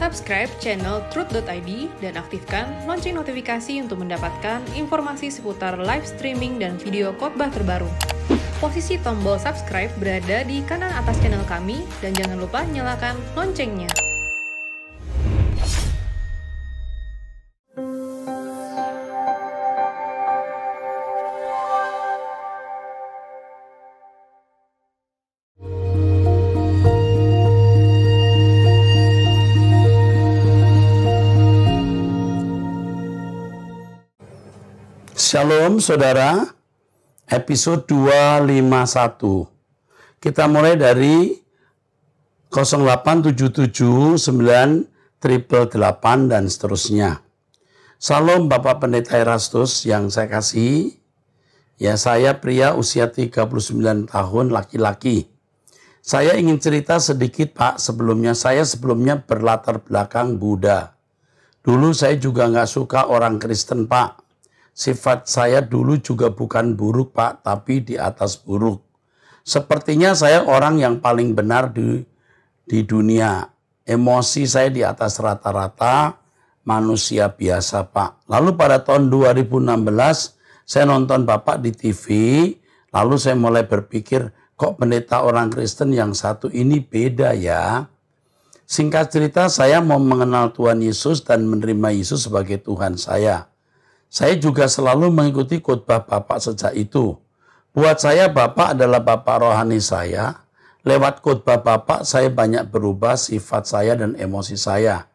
Subscribe channel Truth.id dan aktifkan lonceng notifikasi untuk mendapatkan informasi seputar live streaming dan video khotbah terbaru. Posisi tombol subscribe berada di kanan atas channel kami dan jangan lupa nyalakan loncengnya. Shalom saudara, episode 251. Kita mulai dari 08779888 dan seterusnya. Salam Bapak Pendeta Erastus yang saya kasih. Ya, saya pria usia 39 tahun laki-laki. Saya ingin cerita sedikit Pak, saya sebelumnya berlatar belakang Buddha. Dulu saya juga nggak suka orang Kristen Pak. Sifat saya dulu juga bukan buruk Pak, tapi di atas buruk. Sepertinya saya orang yang paling benar di dunia. Emosi saya di atas rata-rata manusia biasa Pak. Lalu pada tahun 2016 saya nonton Bapak di TV. Lalu saya mulai berpikir, kok pendeta orang Kristen yang satu ini beda ya. Singkat cerita, saya mau mengenal Tuhan Yesus dan menerima Yesus sebagai Tuhan saya. Saya juga selalu mengikuti khotbah Bapak sejak itu. Buat saya Bapak adalah Bapak rohani saya. Lewat khotbah Bapak saya banyak berubah sifat saya dan emosi saya.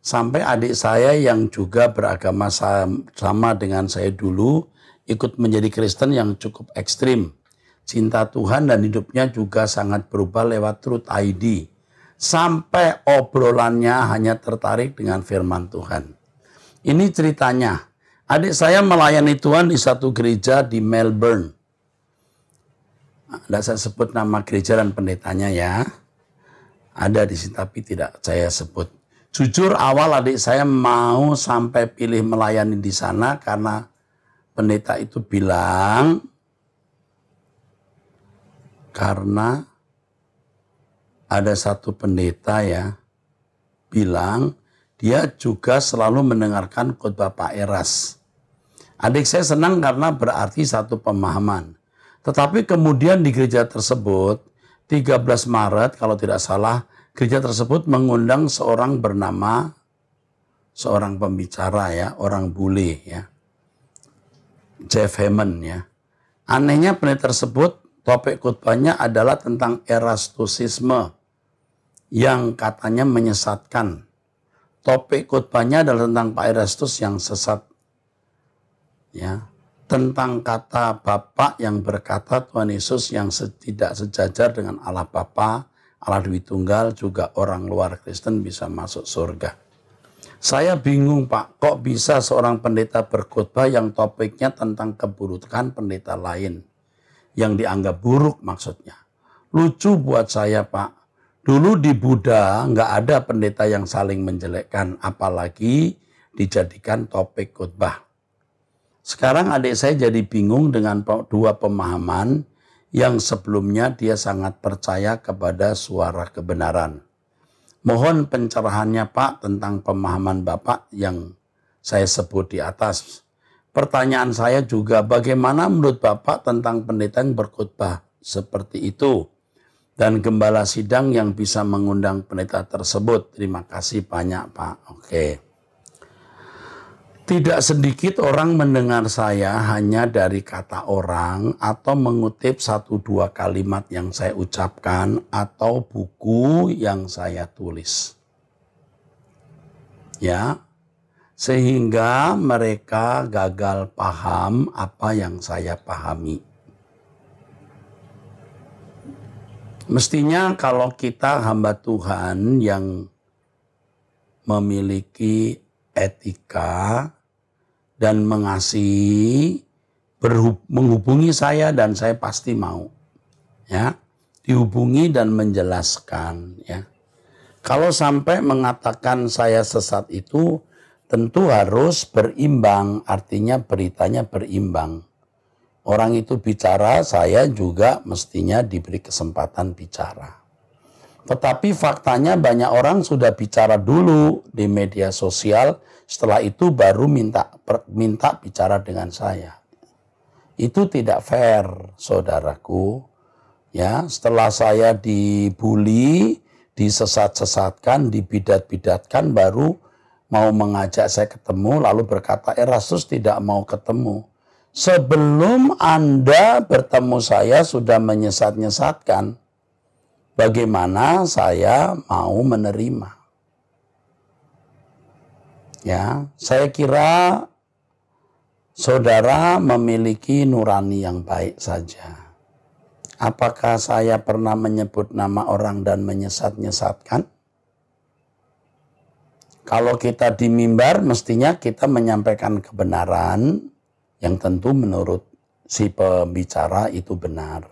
Sampai adik saya yang juga beragama sama dengan saya dulu ikut menjadi Kristen yang cukup ekstrim. Cinta Tuhan dan hidupnya juga sangat berubah lewat Truth.id. Sampai obrolannya hanya tertarik dengan firman Tuhan. Ini ceritanya. Adik saya melayani Tuhan di satu gereja di Melbourne. Tidak saya sebut nama gereja dan pendetanya ya. Ada di sini tapi tidak saya sebut. Jujur awal adik saya mau sampai pilih melayani di sana karena pendeta itu bilang karena ada satu pendeta ya bilang dia juga selalu mendengarkan khotbah Pak Eras. Adik saya senang karena berarti satu pemahaman. Tetapi kemudian di gereja tersebut, 13 Maret kalau tidak salah, gereja tersebut mengundang seorang pembicara ya, orang bule ya. Jeff Hammond ya. Anehnya pendeta tersebut, topik khotbahnya adalah tentang Erastusisme yang katanya menyesatkan. Topik khotbahnya adalah tentang Pak Erastus yang sesat. Ya, tentang kata Bapa yang berkata Tuhan Yesus yang tidak sejajar dengan Allah Bapa, Allah Dewi Tunggal, juga orang luar Kristen bisa masuk surga. Saya bingung Pak, kok bisa seorang pendeta berkhotbah yang topiknya tentang keburukan pendeta lain, yang dianggap buruk maksudnya. Lucu buat saya Pak, dulu di Buddha nggak ada pendeta yang saling menjelekkan, apalagi dijadikan topik khotbah. Sekarang adik saya jadi bingung dengan dua pemahaman yang sebelumnya dia sangat percaya kepada suara kebenaran. Mohon pencerahannya Pak tentang pemahaman Bapak yang saya sebut di atas. Pertanyaan saya juga bagaimana menurut Bapak tentang pendeta yang berkhotbah seperti itu dan gembala sidang yang bisa mengundang pendeta tersebut. Terima kasih banyak Pak. Oke. Tidak sedikit orang mendengar saya hanya dari kata orang atau mengutip 1-2 kalimat yang saya ucapkan atau buku yang saya tulis. Ya, sehingga mereka gagal paham apa yang saya pahami. Mestinya kalau kita hamba Tuhan yang memiliki etika dan mengasihi, menghubungi saya dan saya pasti mau. Ya, dihubungi dan menjelaskan ya. Kalau sampai mengatakan saya sesat itu tentu harus berimbang, artinya beritanya berimbang. Orang itu bicara, saya juga mestinya diberi kesempatan bicara. Tetapi faktanya banyak orang sudah bicara dulu di media sosial, setelah itu baru minta bicara dengan saya. Itu tidak fair, saudaraku. Ya, setelah saya dibully, disesat-sesatkan, dibidat-bidatkan, baru mau mengajak saya ketemu, lalu berkata, Erastus tidak mau ketemu. Sebelum Anda bertemu saya sudah menyesat-nyesatkan, bagaimana saya mau menerima? Ya, saya kira saudara memiliki nurani yang baik saja. Apakah saya pernah menyebut nama orang dan menyesat-nyesatkan? Kalau kita di mimbar, mestinya kita menyampaikan kebenaran yang tentu menurut si pembicara itu benar.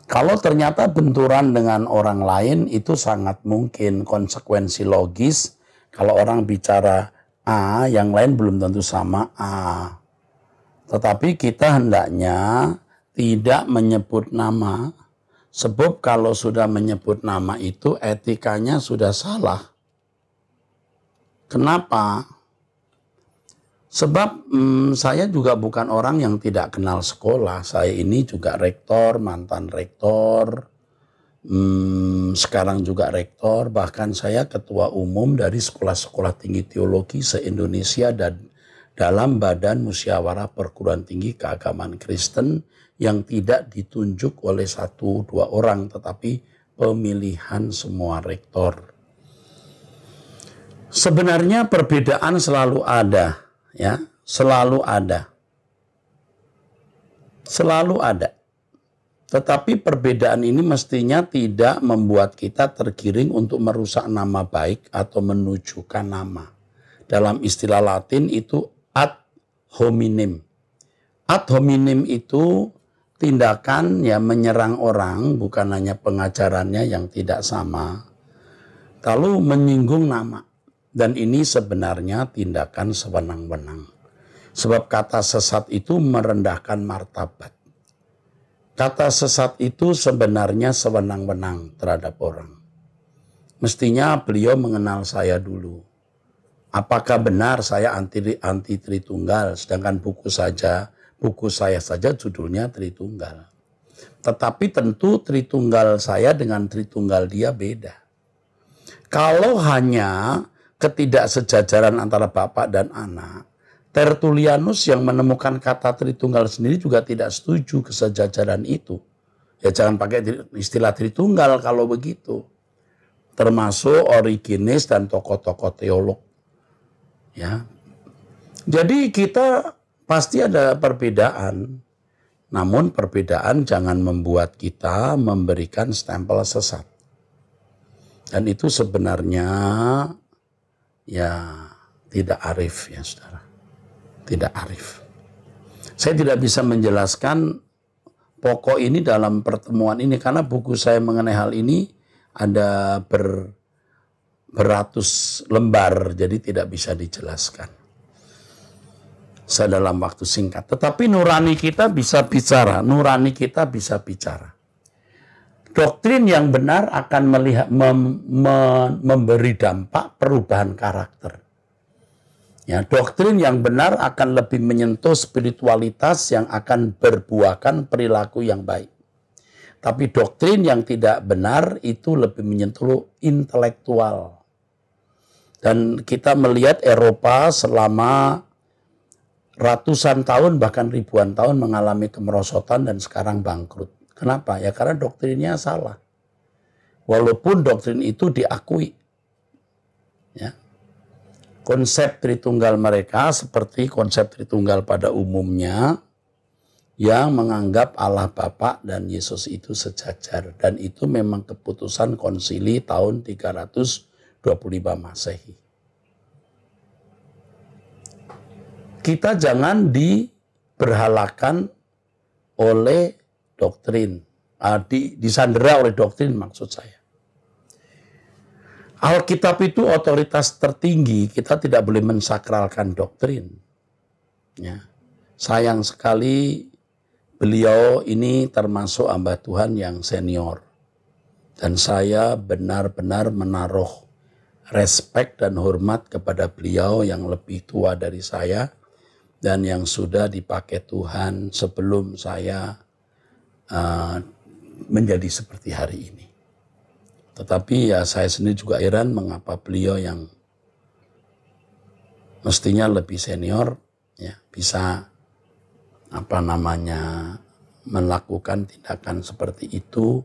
Kalau ternyata benturan dengan orang lain, itu sangat mungkin konsekuensi logis. Kalau orang bicara A, yang lain belum tentu sama A. Tetapi kita hendaknya tidak menyebut nama, sebab kalau sudah menyebut nama itu etikanya sudah salah. Kenapa? Sebab saya juga bukan orang yang tidak kenal sekolah. Saya ini juga rektor, mantan rektor, sekarang juga rektor, bahkan saya ketua umum dari sekolah-sekolah tinggi teologi se-Indonesia dan dalam Badan Musyawarah Perguruan Tinggi Keagamaan Kristen yang tidak ditunjuk oleh 1-2 orang, tetapi pemilihan semua rektor. Sebenarnya perbedaan selalu ada, ya, selalu ada. Selalu ada. Tetapi perbedaan ini mestinya tidak membuat kita tergiring untuk merusak nama baik atau menujukan nama. Dalam istilah Latin itu ad hominem. Ad hominem itu tindakan ya menyerang orang, bukan hanya pengajarannya yang tidak sama, lalu menyinggung nama. Dan ini sebenarnya tindakan sewenang-wenang. Sebab kata sesat itu merendahkan martabat. Kata sesat itu sebenarnya sewenang-wenang terhadap orang. Mestinya beliau mengenal saya dulu. Apakah benar saya anti Tritunggal, sedangkan buku saya saja judulnya Tritunggal. Tetapi tentu Tritunggal saya dengan Tritunggal dia beda. Kalau hanya ketidaksejajaran antara bapak dan anak, Tertullianus yang menemukan kata Tritunggal sendiri juga tidak setuju kesejajaran itu. Ya jangan pakai istilah Tritunggal kalau begitu. Termasuk Origenes dan tokoh-tokoh teolog. Ya. Jadi kita pasti ada perbedaan. Namun perbedaan jangan membuat kita memberikan stempel sesat. Dan itu sebenarnya ya tidak arif ya saudara. Tidak arif. Saya tidak bisa menjelaskan pokok ini dalam pertemuan ini karena buku saya mengenai hal ini ada beratus lembar, jadi tidak bisa dijelaskan saya dalam waktu singkat. Tetapi nurani kita bisa bicara, nurani kita bisa bicara. Doktrin yang benar akan memberi dampak perubahan karakter. Ya, doktrin yang benar akan lebih menyentuh spiritualitas yang akan berbuahkan perilaku yang baik. Tapi doktrin yang tidak benar itu lebih menyentuh intelektual. Dan kita melihat Eropa selama ratusan tahun bahkan ribuan tahun mengalami kemerosotan dan sekarang bangkrut. Kenapa? Ya karena doktrinnya salah. Walaupun doktrin itu diakui. Ya. Konsep Tritunggal mereka seperti konsep Tritunggal pada umumnya yang menganggap Allah Bapa dan Yesus itu sejajar. Dan itu memang keputusan konsili tahun 325 Masehi. Kita jangan diberhalakan oleh doktrin, disandera oleh doktrin maksud saya. Alkitab itu otoritas tertinggi, kita tidak boleh mensakralkan doktrin. Ya. Sayang sekali beliau ini termasuk hamba Tuhan yang senior. Dan saya benar-benar menaruh respek dan hormat kepada beliau yang lebih tua dari saya dan yang sudah dipakai Tuhan sebelum saya menjadi seperti hari ini. Tetapi ya saya sendiri juga heran mengapa beliau yang mestinya lebih senior ya bisa melakukan tindakan seperti itu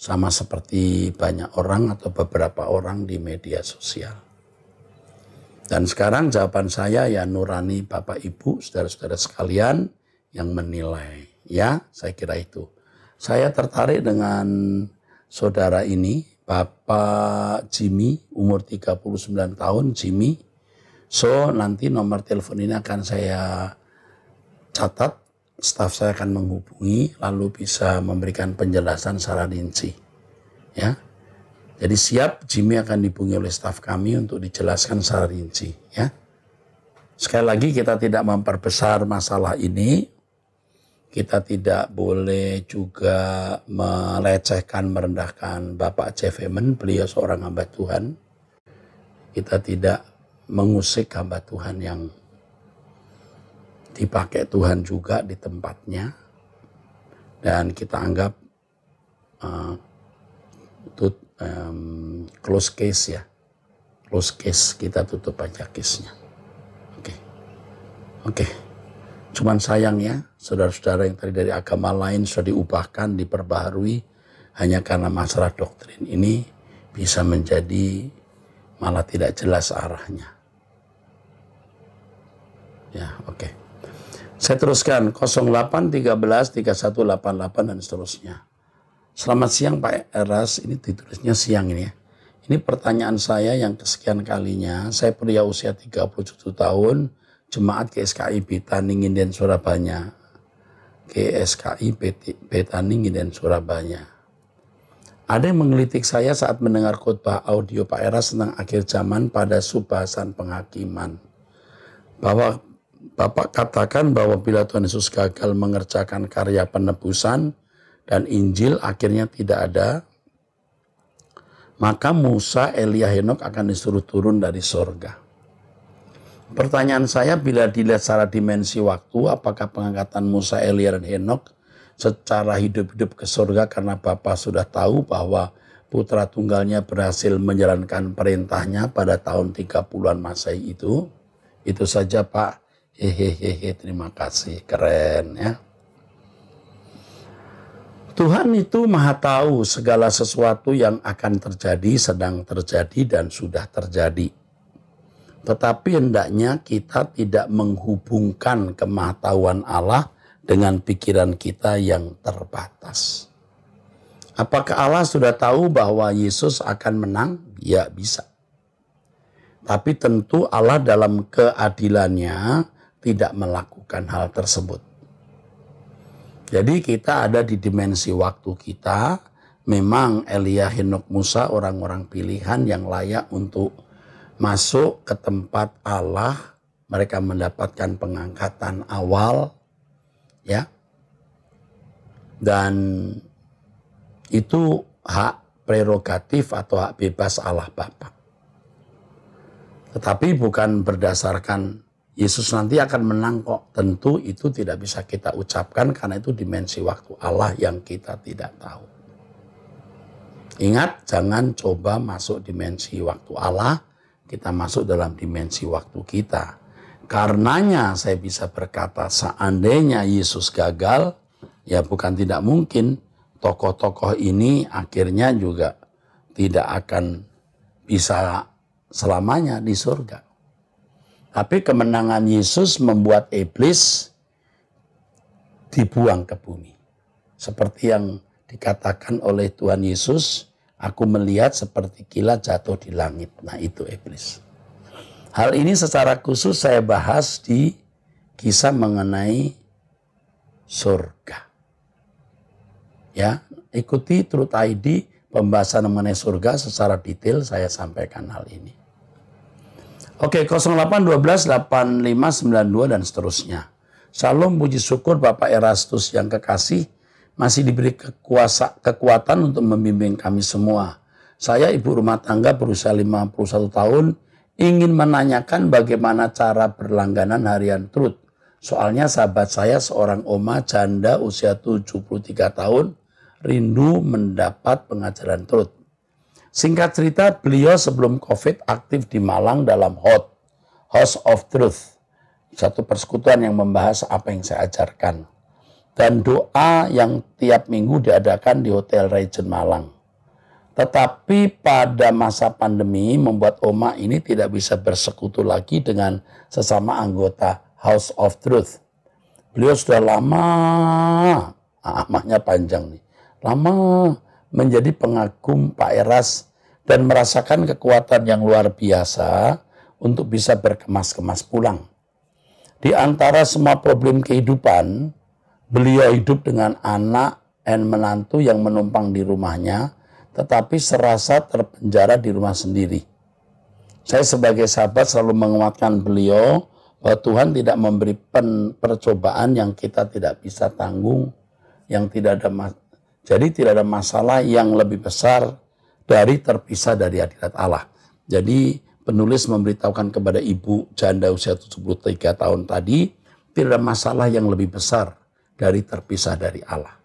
sama seperti banyak orang atau beberapa orang di media sosial. Dan sekarang jawaban saya ya nurani Bapak Ibu, saudara-saudara sekalian yang menilai. Ya, saya kira itu. Saya tertarik dengan saudara ini, Bapak Jimmy, umur 39 tahun, Jimmy. So, nanti nomor telepon ini akan saya catat, staf saya akan menghubungi, lalu bisa memberikan penjelasan secara rinci. Ya, jadi siap, Jimmy akan dihubungi oleh staf kami untuk dijelaskan secara rinci. Ya, sekali lagi kita tidak memperbesar masalah ini. Kita tidak boleh juga melecehkan, merendahkan Bapak Jeff Hammond, beliau seorang hamba Tuhan. Kita tidak mengusik hamba Tuhan yang dipakai Tuhan juga di tempatnya. Dan kita anggap close case ya. Close case, kita tutup aja case-nya. Oke. Cuman sayangnya, saudara-saudara yang tadi dari agama lain sudah diubahkan, diperbaharui, hanya karena masalah doktrin ini bisa menjadi malah tidak jelas arahnya. Ya, oke. Saya teruskan 08 13 3188 dan seterusnya. Selamat siang Pak Eras, ini ditulisnya siang ini ya. Ini pertanyaan saya yang kesekian kalinya. Saya pria usia 37 tahun, Jemaat GSKI Betaning Inden Surabaya. GSKI Betaning Inden Surabaya. Ada yang menggelitik saya saat mendengar khotbah audio Pak Eras tentang akhir zaman pada subbahasan penghakiman. Bahwa Bapak katakan bahwa bila Tuhan Yesus gagal mengerjakan karya penebusan dan Injil akhirnya tidak ada, maka Musa, Elia, Henok akan disuruh turun dari sorga. Pertanyaan saya, bila dilihat secara dimensi waktu, apakah pengangkatan Musa, Elia, dan Henok secara hidup-hidup ke surga karena Bapa sudah tahu bahwa putra tunggalnya berhasil menjalankan perintahnya pada tahun 30-an Masehi itu? Itu saja Pak. Hehehe, terima kasih. Keren ya. Tuhan itu maha tahu segala sesuatu yang akan terjadi, sedang terjadi, dan sudah terjadi. Tetapi hendaknya kita tidak menghubungkan kemahatauan Allah dengan pikiran kita yang terbatas. Apakah Allah sudah tahu bahwa Yesus akan menang? Ya, bisa. Tapi tentu Allah dalam keadilannya tidak melakukan hal tersebut. Jadi kita ada di dimensi waktu kita. Memang Elia, Henok, Musa orang-orang pilihan yang layak untuk masuk ke tempat Allah, mereka mendapatkan pengangkatan awal, ya. Dan itu hak prerogatif atau hak bebas Allah Bapa. Tetapi bukan berdasarkan Yesus nanti akan menang kok. Tentu itu tidak bisa kita ucapkan karena itu dimensi waktu Allah yang kita tidak tahu. Ingat, jangan coba masuk dimensi waktu Allah. Kita masuk dalam dimensi waktu kita. Karenanya saya bisa berkata seandainya Yesus gagal, ya bukan tidak mungkin tokoh-tokoh ini akhirnya juga tidak akan bisa selamanya di surga. Tapi kemenangan Yesus membuat iblis dibuang ke bumi. Seperti yang dikatakan oleh Tuhan Yesus, aku melihat seperti kilat jatuh di langit. Nah itu iblis. Hal ini secara khusus saya bahas di kisah mengenai surga. Ya, ikuti Truth ID pembahasan mengenai surga secara detail saya sampaikan hal ini. Oke, 08 12 85 92 dan seterusnya. Salam puji syukur Bapak Erastus yang kekasih. masih diberi kekuatan untuk membimbing kami semua. Saya ibu rumah tangga berusia 51 tahun, ingin menanyakan bagaimana cara berlangganan harian Truth. Soalnya sahabat saya seorang oma janda usia 73 tahun, rindu mendapat pengajaran Truth. Singkat cerita, beliau sebelum COVID aktif di Malang dalam House of Truth, satu persekutuan yang membahas apa yang saya ajarkan. Dan doa yang tiap minggu diadakan di Hotel Regent Malang. Tetapi pada masa pandemi membuat Oma ini tidak bisa bersekutu lagi dengan sesama anggota House of Truth. Beliau sudah lama, amahnya panjang nih, lama menjadi pengagum Pak Eras dan merasakan kekuatan yang luar biasa untuk bisa berkemas-kemas pulang. Di antara semua problem kehidupan, beliau hidup dengan anak dan menantu yang menumpang di rumahnya, tetapi serasa terpenjara di rumah sendiri. Saya sebagai sahabat selalu menguatkan beliau bahwa Tuhan tidak memberi percobaan yang kita tidak bisa tanggung, yang tidak ada jadi tidak ada masalah yang lebih besar dari terpisah dari hadirat Allah. Jadi penulis memberitahukan kepada ibu janda usia 73 tahun tadi, tidak ada masalah yang lebih besar dari terpisah dari Allah.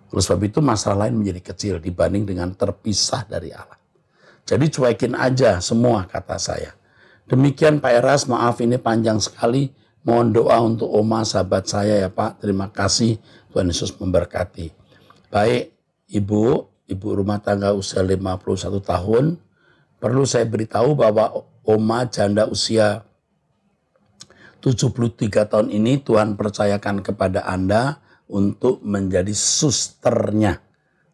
Oleh sebab itu masalah lain menjadi kecil dibanding dengan terpisah dari Allah. Jadi cuekin aja semua, kata saya. Demikian Pak Eras, maaf ini panjang sekali. Mohon doa untuk Oma sahabat saya ya Pak. Terima kasih, Tuhan Yesus memberkati. Baik, ibu rumah tangga usia 51 tahun. Perlu saya beritahu bahwa Oma janda usia 73 tahun ini Tuhan percayakan kepada Anda untuk menjadi susternya,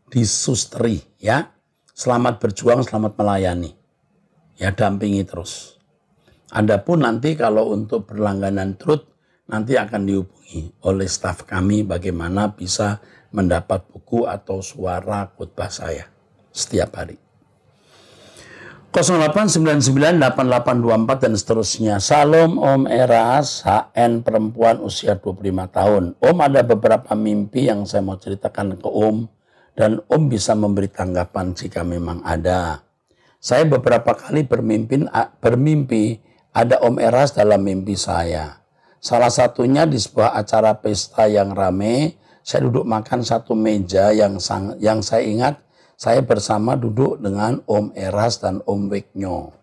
disusteri ya. Selamat berjuang, selamat melayani. Ya, dampingi terus. Anda pun nanti kalau untuk berlangganan Truth nanti akan dihubungi oleh staf kami bagaimana bisa mendapat buku atau suara khotbah saya setiap hari. 08998824 dan seterusnya. Salam Om Eras, HN perempuan usia 25 tahun. Om ada beberapa mimpi yang saya mau ceritakan ke Om dan Om bisa memberi tanggapan jika memang ada. Saya beberapa kali bermimpi ada Om Eras dalam mimpi saya. Salah satunya di sebuah acara pesta yang ramai, saya duduk makan satu meja yang saya ingat saya bersama duduk dengan Om Eras dan Om Weknyo.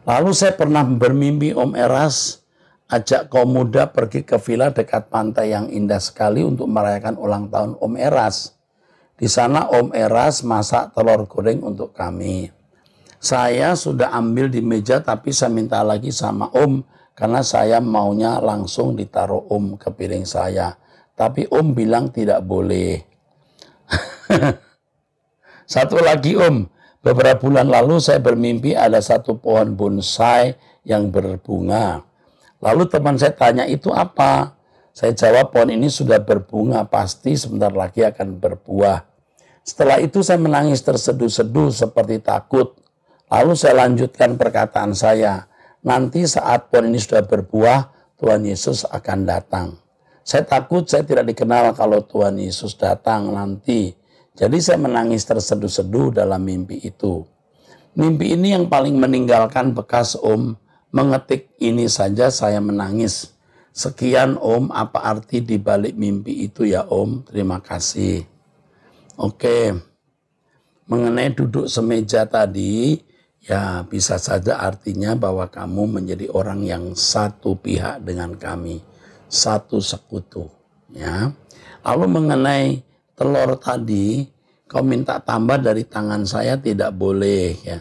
Lalu saya pernah bermimpi Om Eras ajak kaum muda pergi ke villa dekat pantai yang indah sekali untuk merayakan ulang tahun Om Eras. Di sana Om Eras masak telur goreng untuk kami. Saya sudah ambil di meja tapi saya minta lagi sama Om karena saya maunya langsung ditaruh Om ke piring saya. Tapi Om bilang tidak boleh. Satu lagi Om, beberapa bulan lalu saya bermimpi ada satu pohon bonsai yang berbunga. Lalu teman saya tanya itu apa? Saya jawab pohon ini sudah berbunga, pasti sebentar lagi akan berbuah. Setelah itu saya menangis terseduh-seduh seperti takut. Lalu saya lanjutkan perkataan saya, nanti saat pohon ini sudah berbuah, Tuhan Yesus akan datang. Saya takut saya tidak dikenal kalau Tuhan Yesus datang nanti. Jadi saya menangis terseduh-seduh dalam mimpi itu. Mimpi ini yang paling meninggalkan bekas Om. Mengetik ini saja saya menangis. Sekian Om, apa arti di balik mimpi itu ya Om? Terima kasih. Oke. Mengenai duduk semeja tadi, ya bisa saja artinya bahwa kamu menjadi orang yang satu pihak dengan kami. Satu sekutu. Ya. Lalu mengenai telur tadi, kau minta tambah dari tangan saya tidak boleh ya.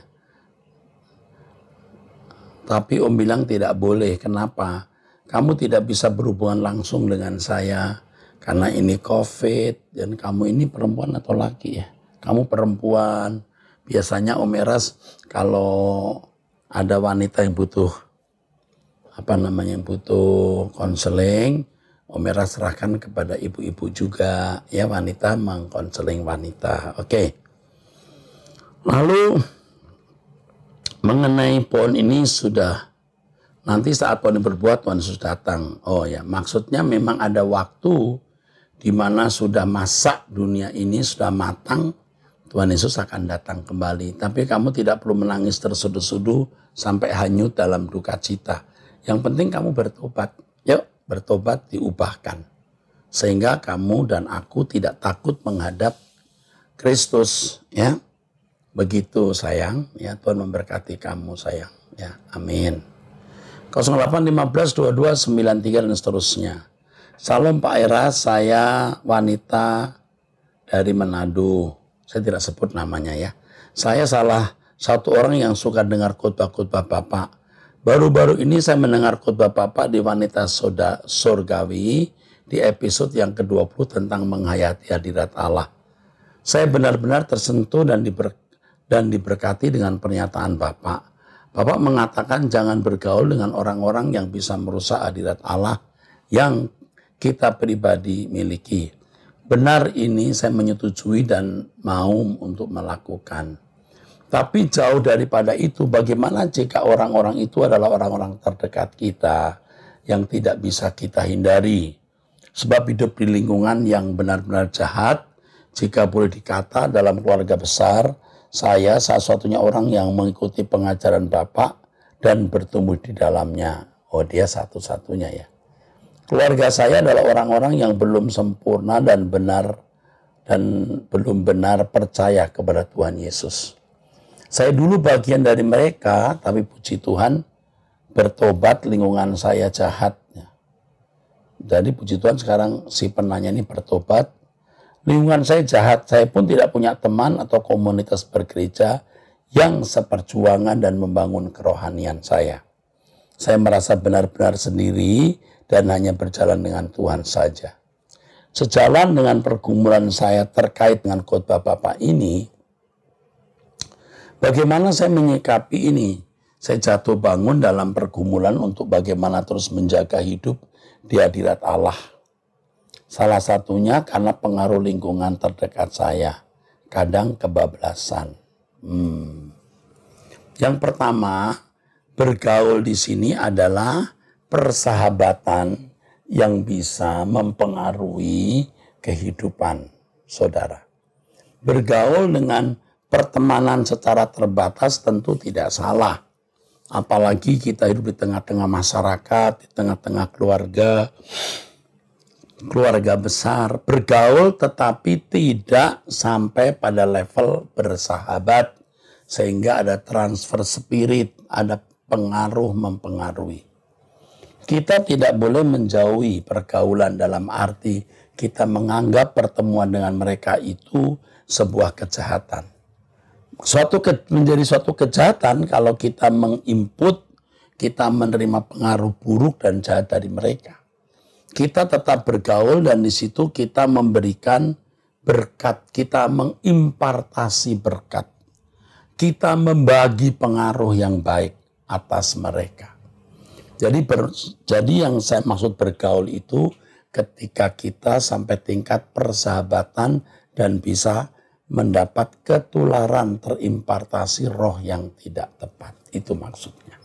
Tapi Om bilang tidak boleh. Kenapa? Kamu tidak bisa berhubungan langsung dengan saya. Karena ini COVID dan kamu ini perempuan atau laki ya. Kamu perempuan. Biasanya Om Eras kalau ada wanita yang butuh butuh konseling, Om Eras serahkan kepada ibu-ibu juga, ya wanita mengkonseling wanita. Oke. Lalu mengenai pohon ini sudah, nanti saat pohon ini berbuah Tuhan Yesus datang. Oh ya, maksudnya memang ada waktu di mana sudah masak dunia ini, sudah matang, Tuhan Yesus akan datang kembali. Tapi kamu tidak perlu menangis tersuduh-suduh sampai hanyut dalam duka cita. Yang penting kamu bertobat. Yuk, bertobat diubahkan. Sehingga kamu dan aku tidak takut menghadap Kristus, ya. Begitu sayang, ya. Tuhan memberkati kamu sayang, ya. Amin. 08152293 dan seterusnya. Salam Pak Era, saya wanita dari Manado. Saya tidak sebut namanya ya. Saya salah satu orang yang suka dengar khotbah-khotbah Bapak. Baru-baru ini saya mendengar khotbah Bapak di Wanita Surgawi di episode yang ke-20 tentang menghayati hadirat Allah. Saya benar-benar tersentuh dan diberkati dengan pernyataan Bapak. Bapak mengatakan jangan bergaul dengan orang-orang yang bisa merusak hadirat Allah yang kita pribadi miliki. Benar, ini saya menyetujui dan mau untuk melakukan. Tapi jauh daripada itu, bagaimana jika orang-orang itu adalah orang-orang terdekat kita yang tidak bisa kita hindari? Sebab hidup di lingkungan yang benar-benar jahat, jika boleh dikata dalam keluarga besar, saya satu-satunya orang yang mengikuti pengajaran Bapak dan bertumbuh di dalamnya. Oh, dia satu-satunya ya. Keluarga saya adalah orang-orang yang belum sempurna dan belum benar percaya kepada Tuhan Yesus. Saya dulu bagian dari mereka, tapi puji Tuhan bertobat, lingkungan saya jahat. Jadi puji Tuhan sekarang si penanya ini bertobat. Lingkungan saya jahat, saya pun tidak punya teman atau komunitas bergereja yang seperjuangan dan membangun kerohanian saya. Saya merasa benar-benar sendiri dan hanya berjalan dengan Tuhan saja. Sejalan dengan pergumulan saya terkait dengan khotbah Bapak ini, bagaimana saya menyikapi ini? Saya jatuh bangun dalam pergumulan untuk bagaimana terus menjaga hidup di hadirat Allah. Salah satunya karena pengaruh lingkungan terdekat saya. Kadang kebablasan. Yang pertama, bergaul di sini adalah persahabatan yang bisa mempengaruhi kehidupan saudara. Bergaul dengan pertemanan secara terbatas tentu tidak salah. Apalagi kita hidup di tengah-tengah masyarakat, di tengah-tengah keluarga besar, bergaul tetapi tidak sampai pada level bersahabat sehingga ada transfer spirit, ada pengaruh mempengaruhi. Kita tidak boleh menjauhi pergaulan dalam arti kita menganggap pertemuan dengan mereka itu sebuah kejahatan. Menjadi suatu kejahatan kalau kita menginput, kita menerima pengaruh buruk dan jahat dari mereka. Kita tetap bergaul dan di situ kita memberikan berkat, kita mengimpartasi berkat. Kita membagi pengaruh yang baik atas mereka. Jadi yang saya maksud bergaul itu ketika kita sampai tingkat persahabatan dan bisa mendapat ketularan terimpartasi roh yang tidak tepat. Itu maksudnya.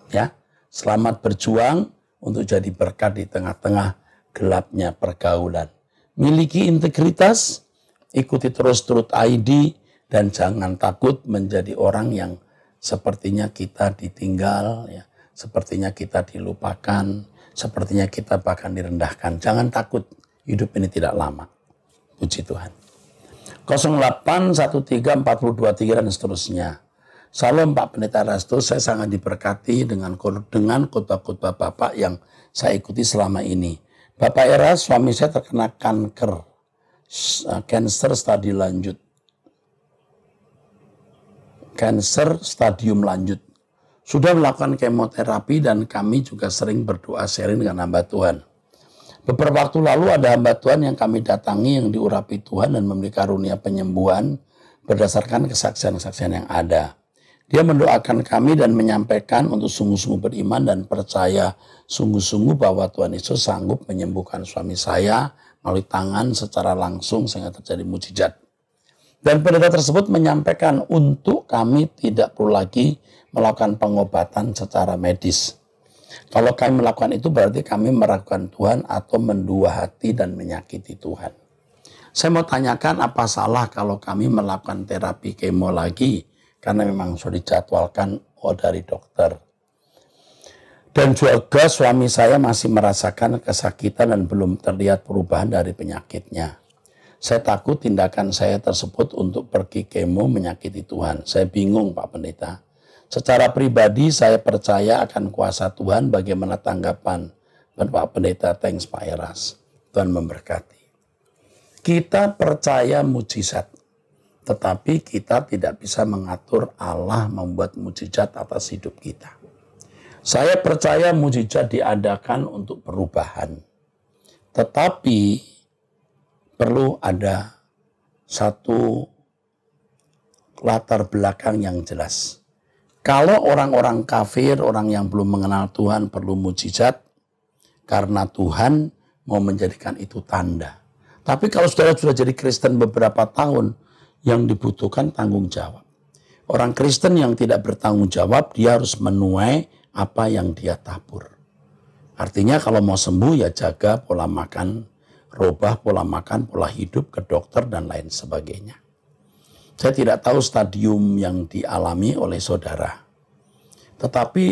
Ya, selamat berjuang untuk jadi berkat di tengah-tengah gelapnya pergaulan. Miliki integritas, ikuti terus Truth ID, dan jangan takut menjadi orang yang sepertinya kita ditinggal, ya, sepertinya kita dilupakan, sepertinya kita bahkan direndahkan. Jangan takut, hidup ini tidak lama. Puji Tuhan. 08134223 dan seterusnya. Salam Pak Pendeta Erastus, saya sangat diberkati dengan khotbah-khotbah Bapak yang saya ikuti selama ini. Bapak Era, suami saya terkena kanker, kanker stadium lanjut. Sudah melakukan kemoterapi dan kami juga sering berdoa sharing dengan hamba Tuhan. Beberapa waktu lalu ada hamba Tuhan yang kami datangi yang diurapi Tuhan dan memberi karunia penyembuhan berdasarkan kesaksian-kesaksian yang ada. Dia mendoakan kami dan menyampaikan untuk sungguh-sungguh beriman dan percaya sungguh-sungguh bahwa Tuhan Yesus sanggup menyembuhkan suami saya melalui tangan secara langsung sehingga terjadi mujizat. Dan pendeta tersebut menyampaikan untuk kami tidak perlu lagi melakukan pengobatan secara medis. Kalau kami melakukan itu berarti kami meragukan Tuhan atau mendua hati dan menyakiti Tuhan. Saya mau tanyakan, apa salah kalau kami melakukan terapi kemo lagi karena memang sudah dijadwalkan dari dokter. Dan juga suami saya masih merasakan kesakitan dan belum terlihat perubahan dari penyakitnya. Saya takut tindakan saya tersebut untuk pergi kemo menyakiti Tuhan. Saya bingung, Pak Pendeta. Secara pribadi saya percaya akan kuasa Tuhan. Bagaimana tanggapan Pak Pendeta? Thanks Pak Eras. Tuhan memberkati. Kita percaya mujizat. Tetapi kita tidak bisa mengatur Allah membuat mujizat atas hidup kita. Saya percaya mujizat diadakan untuk perubahan. Tetapi perlu ada satu latar belakang yang jelas. Kalau orang-orang kafir, orang yang belum mengenal Tuhan perlu mujizat, karena Tuhan mau menjadikan itu tanda. Tapi kalau saudara sudah jadi Kristen beberapa tahun, yang dibutuhkan tanggung jawab. Orang Kristen yang tidak bertanggung jawab, dia harus menuai apa yang dia tabur. Artinya kalau mau sembuh ya jaga pola makan, rubah pola makan, pola hidup, ke dokter dan lain sebagainya. Saya tidak tahu stadium yang dialami oleh saudara. Tetapi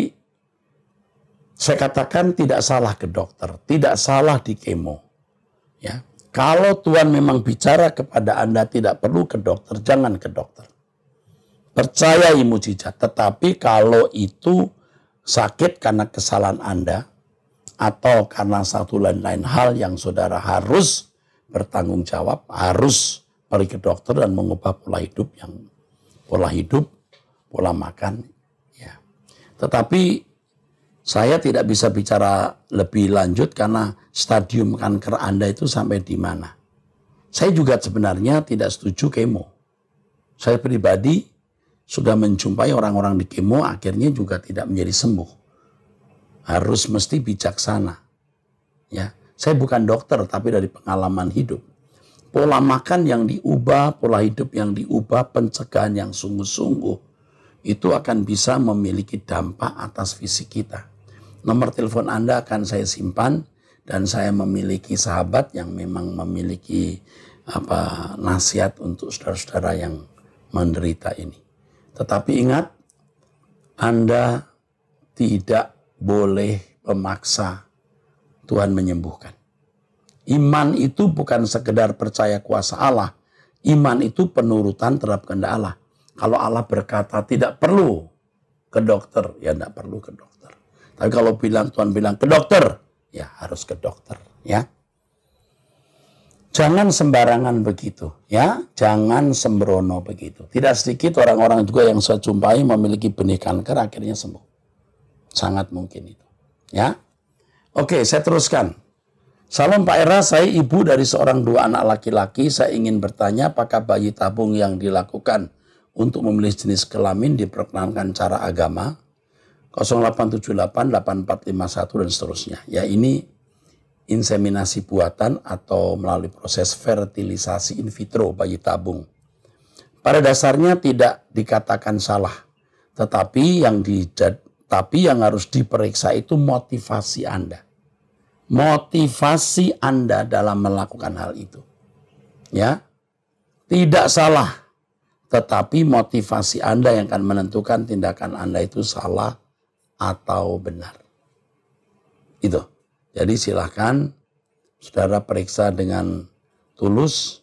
saya katakan tidak salah ke dokter, tidak salah di kemo. Ya. Kalau Tuhan memang bicara kepada Anda tidak perlu ke dokter, jangan ke dokter. Percayai mujizat. Tetapi kalau itu sakit karena kesalahan Anda, atau karena satu lain hal yang saudara harus bertanggung jawab, harus pergi ke dokter dan mengubah pola hidup, pola makan. Ya. Tetapi saya tidak bisa bicara lebih lanjut karena stadium kanker Anda itu sampai di mana. Saya juga sebenarnya tidak setuju kemo. Saya pribadi sudah menjumpai orang-orang di kemo akhirnya juga tidak menjadi sembuh. Harus mesti bijaksana. Ya, saya bukan dokter tapi dari pengalaman hidup. Pola makan yang diubah, pola hidup yang diubah, pencegahan yang sungguh-sungguh itu akan bisa memiliki dampak atas fisik kita. Nomor telepon Anda akan saya simpan dan saya memiliki sahabat yang memang memiliki nasihat untuk saudara-saudara yang menderita ini. Tetapi ingat, Anda tidak boleh memaksa Tuhan menyembuhkan. Iman itu bukan sekedar percaya kuasa Allah. Iman itu penurutan terhadap kehendak Allah. Kalau Allah berkata tidak perlu ke dokter, ya tidak perlu ke dokter. Tapi kalau Tuhan bilang ke dokter, ya harus ke dokter, ya. Jangan sembarangan begitu, ya. Jangan sembrono begitu. Tidak sedikit orang-orang juga yang saya jumpai memiliki benih kanker akhirnya sembuh. Sangat mungkin itu, ya. Oke, saya teruskan. Salam Pak Era, saya ibu dari seorang 2 anak laki-laki. Saya ingin bertanya apakah bayi tabung yang dilakukan untuk memilih jenis kelamin diperkenankan cara agama? 0878 8451 dan seterusnya. Ya, ini inseminasi buatan atau melalui proses fertilisasi in vitro bayi tabung. Pada dasarnya tidak dikatakan salah, tetapi yang harus diperiksa itu motivasi Anda. Motivasi Anda dalam melakukan hal itu. Ya. Tidak salah, tetapi motivasi Anda yang akan menentukan tindakan Anda itu salah atau benar. Itu. Jadi silahkan saudara periksa dengan tulus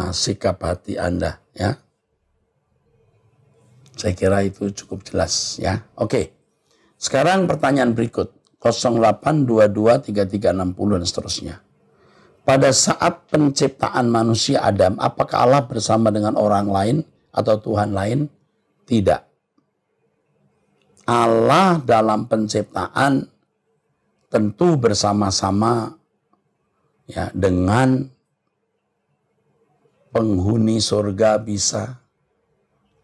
sikap hati Anda, ya. Saya kira itu cukup jelas, ya. Oke. Sekarang pertanyaan berikut. 08223360 dan seterusnya. Pada saat penciptaan manusia Adam, apakah Allah bersama dengan orang lain atau Tuhan lain? Tidak. Allah dalam penciptaan tentu bersama-sama ya dengan penghuni surga bisa,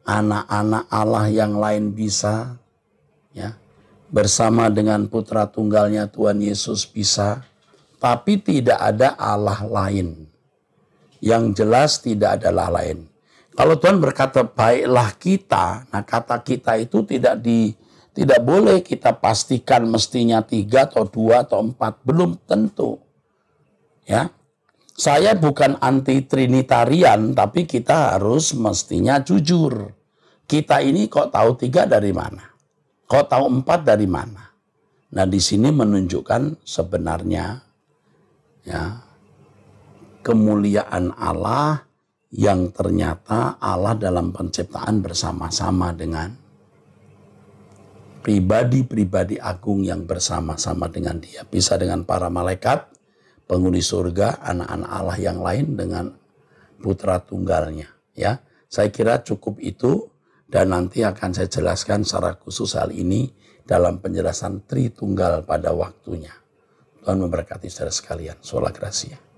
anak-anak Allah yang lain bisa, ya, bersama dengan putra tunggalnya Tuhan Yesus bisa, tapi tidak ada Allah lain. Yang jelas tidak ada Allah lain. Kalau Tuhan berkata baiklah kita, nah kata kita itu tidak Tidak boleh kita pastikan mestinya 3 atau 2 atau 4. Belum tentu. Ya. Saya bukan anti trinitarian, tapi kita harus mestinya jujur. Kita ini kok tahu 3 dari mana? Kok tahu 4 dari mana? Nah, di sini menunjukkan sebenarnya ya, kemuliaan Allah yang ternyata Allah dalam penciptaan bersama-sama dengan pribadi-pribadi agung yang bersama-sama dengan Dia. Bisa dengan para malaikat, penghuni surga, anak-anak Allah yang lain, dengan putra tunggalnya. Ya, saya kira cukup itu, dan nanti akan saya jelaskan secara khusus hal ini dalam penjelasan Tritunggal pada waktunya. Tuhan memberkati saudara sekalian. Sola Gracia.